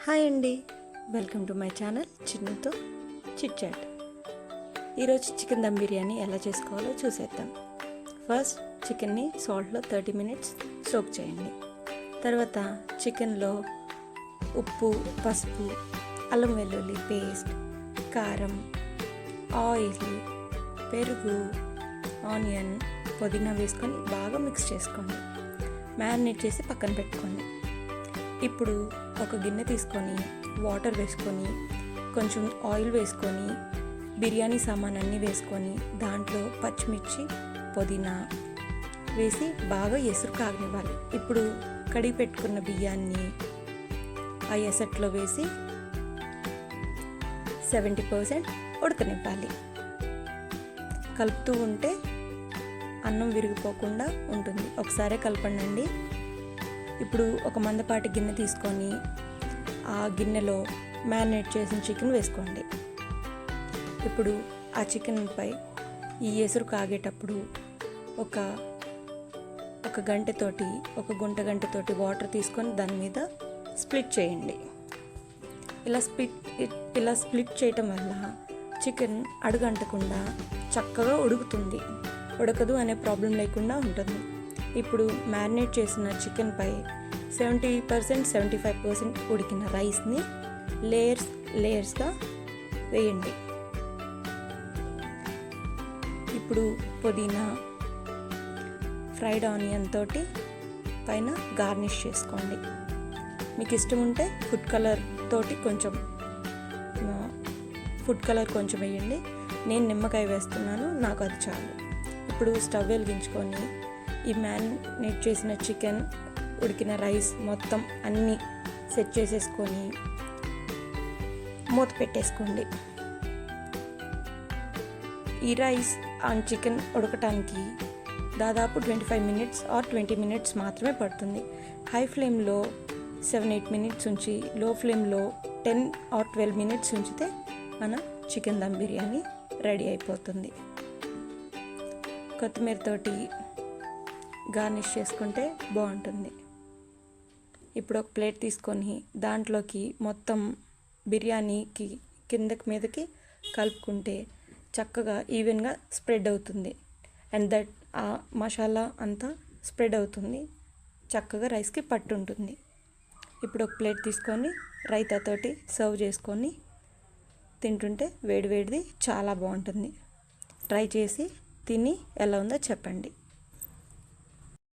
Hi అండి, welcome to my channel చిన్నుతో chit chat. ఈరోజు చికెన్ దమ్ బిర్యానీ ఎలా చేసుకోవాలో చూసేద్దాం. ఫస్ట్ చికెన్ని సాల్ట్లో 30 minutes సోక్ చేయండి. తర్వాత చికెన్లో ఉప్పు, పసుపు, అల్లం వెల్లుల్లి పేస్ట్, కారం, ఆయిల్, పెరుగు, ఆనియన్, పుదీనా వేసుకొని బాగా మిక్స్ చేసుకోండి. మ్యారినేట్ చేసి పక్కన పెట్టుకోండి. ఇప్పుడు ఒక గిన్నె తీసుకొని వాటర్ వేసుకొని కొంచెం ఆయిల్ వేసుకొని బిర్యానీ సామాన్ అన్నీ వేసుకొని దాంట్లో పచ్చిమిర్చి, పుదీనా వేసి బాగా ఎసురు కాగనివ్వాలి. ఇప్పుడు కడిగి పెట్టుకున్న బియ్యాన్ని ఆ ఎసట్లో వేసి 70% ఉడకనివ్వాలి. కలుపుతూ ఉంటే అన్నం విరిగిపోకుండా ఉంటుంది. ఒకసారి కలపండి. ఇప్పుడు ఒక మందపాటి గిన్నె తీసుకొని ఆ గిన్నెలో మ్యారినేట్ చేసిన చికెన్ వేసుకోండి. ఇప్పుడు ఆ చికెన్పై ఈ ఎసురు కాగేటప్పుడు ఒక గుంటతోటి వాటర్ తీసుకొని దాని మీద స్ప్లిట్ చేయండి. ఇలా స్ప్లిట్ చేయటం వల్ల చికెన్ అడుగంటకుండా చక్కగా ఉడకదు అనే ప్రాబ్లం లేకుండా ఉంటుంది. ఇప్పుడు మ్యారినేట్ చేసిన చికెన్పై 70% 75% ఉడికిన రైస్ని లేయర్స్గా వేయండి. ఇప్పుడు పుదీనా, ఫ్రైడ్ ఆనియన్ తోటి పైన గార్నిష్ చేసుకోండి. మీకు ఇష్టం ఉంటే ఫుడ్ కలర్ కొంచెం వేయండి. నేను నిమ్మకాయ వేస్తున్నాను, నాకు అది చాలు. ఇప్పుడు స్టవ్ వెలిగించుకొని ఈ మ్యారినేట్ చేసిన చికెన్, ఉడికిన రైస్ మొత్తం అన్నీ సెట్ చేసేసుకొని మూత పెట్టేసుకోండి. ఈ రైస్ అండ్ చికెన్ ఉడకటానికి దాదాపు 25 minutes or 20 minutes మాత్రమే పడుతుంది. హై ఫ్లేమ్లో 7-8 minutes ఉంచి లో ఫ్లేమ్లో 10 or 12 minutes ఉంచితే మన చికెన్ దమ్ బిర్యానీ రెడీ అయిపోతుంది. కొత్తిమీర తోటి గార్నిష్ చేసుకుంటే బాగుంటుంది. ఇప్పుడు ఒక ప్లేట్ తీసుకొని దాంట్లోకి మొత్తం బిర్యానీకి కిందకి మీదకి కలుపుకుంటే చక్కగా ఈవెన్గా స్ప్రెడ్ అవుతుంది. అండ్ ఆ మసాలా అంతా స్ప్రెడ్ అవుతుంది, చక్కగా రైస్కి పట్టు ఉంటుంది. ఇప్పుడు ఒక ప్లేట్ తీసుకొని రైతాతోటి సర్వ్ చేసుకొని తింటుంటే వేడివేడిది చాలా బాగుంటుంది. ట్రై చేసి తిని ఎలా ఉందో చెప్పండి.